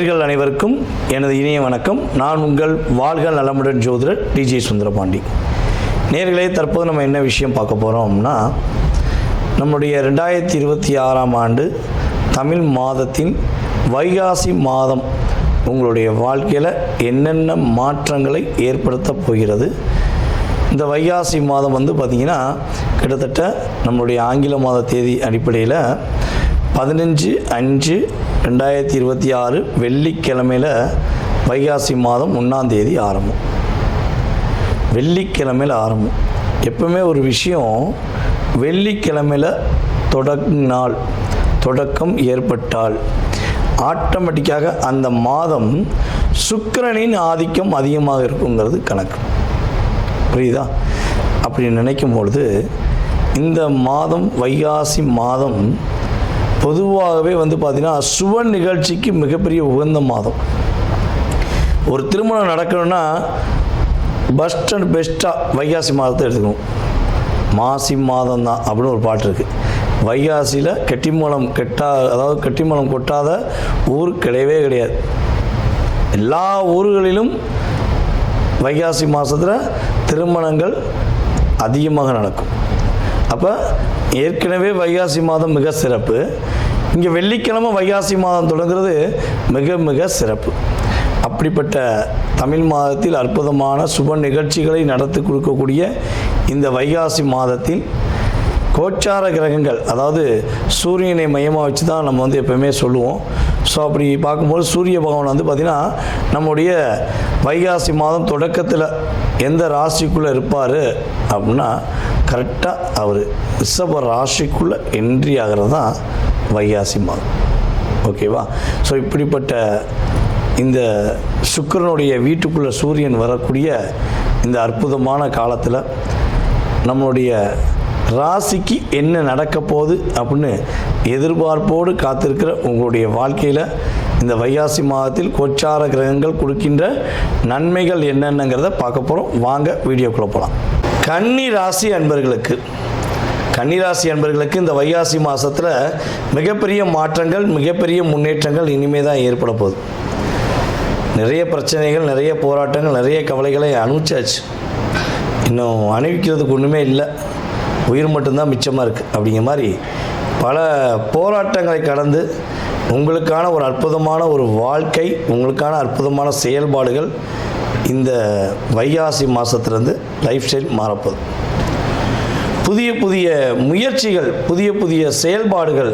நேயர்கள் அனைவருக்கும் எனது இனிய வணக்கம். நான் உங்கள் வாழ்க நலமுடன் ஜோதிடர் டிஜே சுந்தரபாண்டி. நேயர்களே, தற்போது நம்ம என்ன விஷயம் பார்க்க போகிறோம்னா, நம்முடைய 2026ஆம் ஆண்டு தமிழ் மாதத்தின் வைகாசி மாதம் உங்களுடைய வாழ்க்கையில் என்னென்ன மாற்றங்களை ஏற்படுத்த போகிறது. இந்த வைகாசி மாதம் பார்த்திங்கன்னா கிட்டத்தட்ட நம்மளுடைய ஆங்கில மாத தேதி அடிப்படையில் 15/5/2026 வெள்ளிக்கிழமையில் வைகாசி மாதம் 1ஆம் தேதி ஆரம்பம். வெள்ளிக்கிழமையில் ஆரம்பம். எப்பவுமே ஒரு விஷயம் வெள்ளிக்கிழமையில் தொடக்கம் ஏற்பட்டால் ஆட்டோமேட்டிக்காக அந்த மாதம் சுக்கிரனின் ஆதிக்கம் அதிகமாக இருக்குங்கிறது கணக்கு. புரியுதா? அப்படி நினைக்கும் பொழுது இந்த மாதம் வைகாசி மாதம் பொதுவாகவே பார்த்திங்கன்னா சுப நிகழ்ச்சிக்கு மிகப்பெரிய உகந்த மாதம். ஒரு திருமணம் நடக்கணும்னா பெஸ்ட் அண்ட் பெஸ்ட்டாக வைகாசி மாதத்தை எடுத்துக்கணும். மாசி மாதம் தான் அப்படின்னு ஒரு பாட்டு இருக்குது. வைகாசியில் கெட்டிமலம் கொட்டாத ஊர் கிடையவே கிடையாது. எல்லா ஊர்களிலும் வைகாசி மாதத்தில் திருமணங்கள் அதிகமாக நடக்கும். அப்போ ஏற்கனவே வைகாசி மாதம் மிக சிறப்பு. இங்கே வெள்ளிக்கிழமை வைகாசி மாதம் தொடங்குறது மிக மிக சிறப்பு. அப்படிப்பட்ட தமிழ் மாதத்தில் அற்புதமான சுப நிகழ்ச்சிகளை நடத்தி கொடுக்கக்கூடிய இந்த வைகாசி மாதத்தில் கோச்சார கிரகங்கள், அதாவது சூரியனை மையமாக வச்சு தான் நம்ம எப்போயுமே சொல்லுவோம். ஸோ அப்படி பார்க்கும்போது சூரிய பகவான் பார்த்திங்கன்னா நம்முடைய வைகாசி மாதம் தொடக்கத்தில் எந்த ராசிக்குள்ளே இருப்பார் அப்படின்னா கரெக்டாக அவர் ரிஷப ராசிக்குள்ளே என்ட்ரி ஆகிறது தான் வைகாசி மாதம். ஓகேவா? ஸோ இப்படிப்பட்ட இந்த சுக்கிரனுடைய வீட்டுக்குள்ளே சூரியன் வரக்கூடிய இந்த அற்புதமான காலத்தில் நம்மளுடைய ராசிக்கு என்ன நடக்க போகுது அப்படின்னு எதிர்பார்ப்போடு காத்திருக்கிற உங்களுடைய வாழ்க்கையில் இந்த வைகாசி மாதத்தில் கோச்சார கிரகங்கள் கொடுக்கின்ற நன்மைகள் என்னென்னங்கிறத பார்க்க போகிறோம். வாங்க வீடியோக்குள்ளே போகலாம். கன்னி ராசி அன்பர்களுக்கு இந்த வைகாசி மாதத்தில் மிகப்பெரிய மாற்றங்கள், மிகப்பெரிய முன்னேற்றங்கள் இனிமேல் தான் ஏற்பட போகுது. நிறைய பிரச்சனைகள், நிறைய போராட்டங்கள், நிறைய கவலைகளை அனுபவிச்சாச்சு. இன்னும் அனுபவிக்கிறதுக்கு ஒன்றுமே இல்லை, உயிர் மட்டும்தான் மிச்சமாக இருக்குது. அப்படிங்கிற மாதிரி பல போராட்டங்களை கடந்து உங்களுக்கான ஒரு அற்புதமான ஒரு வாழ்க்கை, உங்களுக்கான அற்புதமான செயல்பாடுகள் இந்த வைகாசி மாதத்துலேருந்து லைஃப் ஸ்டைல் மாறப்போகுது. புதிய புதிய முயற்சிகள், புதிய புதிய செயல்பாடுகள்,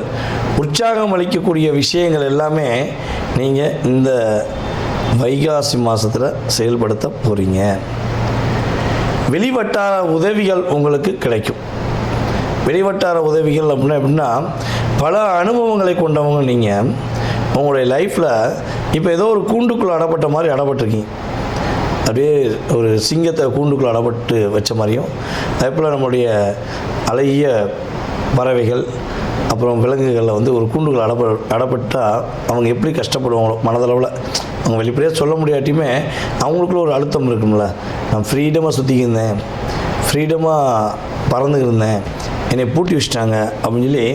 உற்சாகம் அளிக்கக்கூடிய விஷயங்கள் எல்லாமே நீங்கள் இந்த வைகாசி மாதத்தில் செயல்படுத்த போகிறீங்க. வெளிவட்டார உதவிகள் உங்களுக்கு கிடைக்கும். வெளிவட்டார உதவிகள் எப்படின்னா பல அனுபவங்களை கொண்டவங்க நீங்கள் உங்களுடைய லைஃப்பில் இப்போ ஏதோ ஒரு கூண்டுக்குள்ளே அடப்பட்ட மாதிரி அடப்பட்டிருக்கீங்க. அப்படியே ஒரு சிங்கத்தை கூண்டுக்குள்ளே அடப்பட்டு வச்ச மாதிரியும், அதே போல் நம்மளுடைய அழகிய பறவைகள் அப்புறம் விலங்குகளில் ஒரு கூண்டுக்குள்ளே அடப்பட்டால் அவங்க எப்படி கஷ்டப்படுவாங்களோ மனதளவில். அவங்க வெளிப்படையாக சொல்ல முடியாட்டியுமே அவங்களுக்குள்ள ஒரு அழுத்தம் இருக்கும்ல. நான் ஃப்ரீடமாக சுற்றிக்கிருந்தேன், ஃப்ரீடமாக பறந்துக்கிருந்தேன், என்னை பூட்டி வச்சிட்டாங்க அப்படின்னு சொல்லி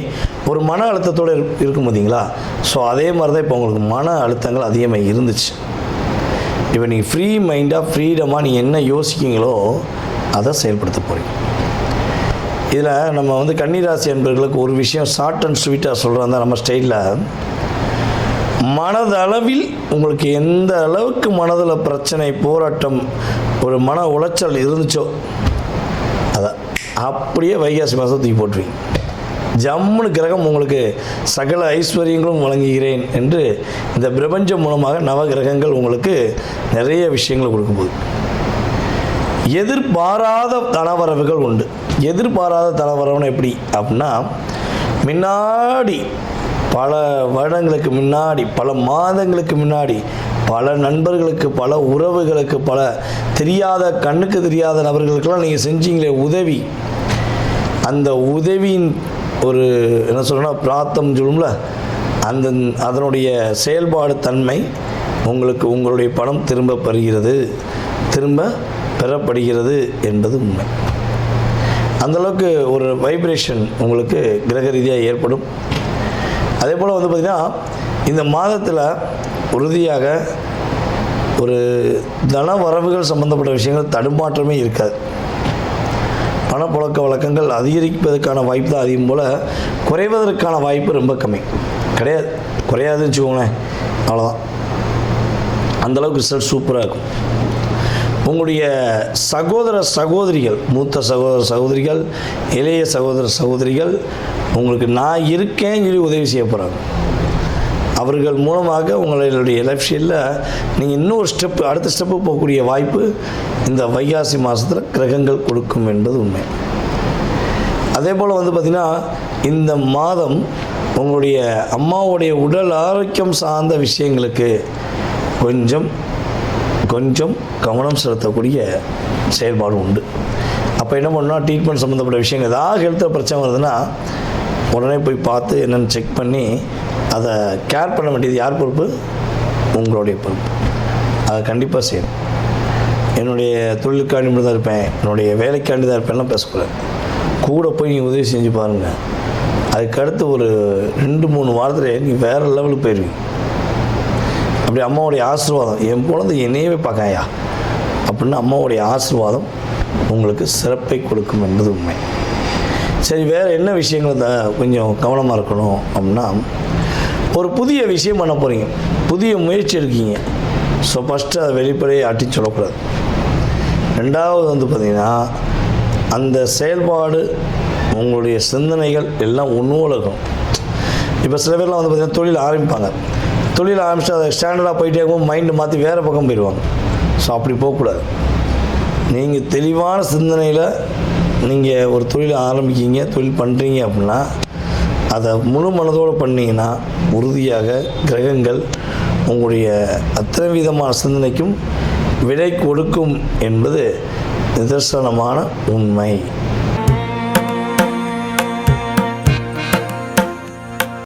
ஒரு மன அழுத்தத்தோடு இருக்கும் பார்த்தீங்களா? ஸோ அதே மாதிரி தான் இப்போ உங்களுக்கு மன அழுத்தங்கள் அதிகமாக இருந்துச்சு. இப்போ நீங்கள் ஃப்ரீ மைண்டாக, ஃப்ரீடமாக நீங்கள் என்ன யோசிக்கிங்களோ அதை செயல்படுத்த போகிறீங்க. இதில் நம்ம கன்னிராசி என்பவர்களுக்கு ஒரு விஷயம் ஷார்ட் அண்ட் ஸ்வீட்டாக சொல்கிறதா நம்ம ஸ்டைலில், மனதளவில் உங்களுக்கு எந்த அளவுக்கு மனதில் பிரச்சனை, போராட்டம், ஒரு மன உளைச்சல் இருந்துச்சோ அதை அப்படியே வைகாசி மாதம் தூக்கி போட்டுருவீங்க. ஜம்முன்னு கிரகம் உங்களுக்கு சகல ஐஸ்வர்யங்களும் வழங்குகிறேன் என்று இந்த பிரபஞ்சம் மூலமாக நவ கிரகங்கள் உங்களுக்கு நிறைய விஷயங்களை கொடுக்கும்போது எதிர்பாராத தனவரவுகள் உண்டு. எதிர்பாராத தனவரவுன்னு எப்படி அப்படின்னா, முன்னாடி பல வருடங்களுக்கு முன்னாடி, பல மாதங்களுக்கு முன்னாடி பல நண்பர்களுக்கு, பல உறவுகளுக்கு, பல கண்ணுக்கு தெரியாத நபர்களுக்கெல்லாம் நீங்கள் செஞ்சீங்களே உதவி, அந்த உதவியின் ஒரு என்ன சொல்கிறேன்னா பிராத்தம் சொல்லும்ல, அதனுடைய செயல்பாடு தன்மை உங்களுக்கு உங்களுடைய பணம் திரும்ப பெறப்படுகிறது என்பது உண்மை. அந்தளவுக்கு ஒரு வைப்ரேஷன் உங்களுக்கு கிரக ரீதியாக ஏற்படும். அதே போல் பார்த்திங்கன்னா இந்த மாதத்தில் உறுதியாக ஒரு தன வரவுகள் சம்பந்தப்பட்ட விஷயங்கள் தடுமாற்றமே இருக்காது. பணப்புழக்க வழக்கங்கள் அதிகரிப்பதற்கான வாய்ப்பு தான் அதிகம் போல், குறைவதற்கான வாய்ப்பு ரொம்ப கம்மி. கிடையாது, குறையாதுன்னு வச்சுக்கோங்களேன், அவ்வளோதான். அந்தளவுக்கு ரிசல்ட் சூப்பராக இருக்கும். உங்களுடைய சகோதர சகோதரிகள், மூத்த சகோதர சகோதரிகள், இளைய சகோதர சகோதரிகள் உங்களுக்கு நான் இருக்கேன்னு சொல்லி உதவி செய்ய போகிறாங்க. அவர்கள் மூலமாக உங்களுடைய லைஃப்ஸ்டைலில் நீங்கள் இன்னொரு ஸ்டெப்பு, அடுத்த ஸ்டெப்பு போகக்கூடிய வாய்ப்பு இந்த வைகாசி மாதத்தில் கிரகங்கள் கொடுக்கும் என்பது உண்மை. அதே போல் வந்து பார்த்திங்கன்னா, இந்த மாதம் உங்களுடைய அம்மாவுடைய உடல் ஆரோக்கியம் சார்ந்த விஷயங்களுக்கு கொஞ்சம் கவனம் செலுத்தக்கூடிய செயல்பாடு உண்டு. அப்போ என்ன பண்ணால், ட்ரீட்மெண்ட் சம்மந்தப்பட்ட விஷயங்கள் ஏதாவது ஹெல்த்தில் பிரச்சனை வருதுன்னா உடனே போய் பார்த்து என்னென்னு செக் பண்ணி அதை கேர் பண்ண வேண்டியது யார் பொறுப்பு? உங்களுடைய பொறுப்பு. அதை கண்டிப்பாக செய்யணும். என்னுடைய தொழிலுக்காண்டி மட்டும் தான் இருப்பேன், என்னுடைய வேலைக்காண்டி தான் இருப்பேன்லாம் பேசக்கூடாது. கூட போய் நீங்கள் உதவி செஞ்சு பாருங்கள். அதுக்கடுத்து ஒரு 2-3 வாரத்தில் நீ வேறு லெவலுக்கு போயிடுவீங்க. அப்படி அம்மாவுடைய ஆசீர்வாதம், என் குழந்தை என்னையவே பார்க்காயா அப்படின்னு அம்மாவுடைய ஆசீர்வாதம் உங்களுக்கு சிறப்பை கொடுக்கும் என்பது உண்மை. சரி, வேறு என்ன விஷயங்கள் கொஞ்சம் கவனமாக இருக்கணும் அப்படின்னா, ஒரு புதிய விஷயம் பண்ண போகிறீங்க, புதிய முயற்சி எடுக்கீங்க. ஸோ ஃபஸ்ட்டு அதை வெளிப்படையை ஆட்டி சொல்லக்கூடாது. ரெண்டாவது வந்து பார்த்திங்கன்னா, அந்த செயல்பாடு உங்களுடைய சிந்தனைகள் எல்லாம் ஒன்றும் இருக்கணும். இப்போ சில பேர்லாம் வந்து பார்த்திங்கன்னா தொழில் ஆரம்பிப்பாங்க, தொழில் ஆரம்பிச்சுட்டு அதை ஸ்டாண்டர்டாக போயிட்டே இருக்கும், மைண்டு மாற்றி வேறு பக்கம் போயிடுவாங்க. ஸோ அப்படி போகக்கூடாது. நீங்கள் தெளிவான சிந்தனையில் நீங்கள் ஒரு தொழில் ஆரம்பிக்கிங்க, தொழில் பண்ணுறீங்க அப்படின்னா அதை முழு மனதோடு பண்ணிங்கன்னா உறுதியாக கிரகங்கள் உங்களுடைய அத்தனை விதமான சிந்தனைக்கும் விடை கொடுக்கும் என்பது நிதர்சனமான உண்மை.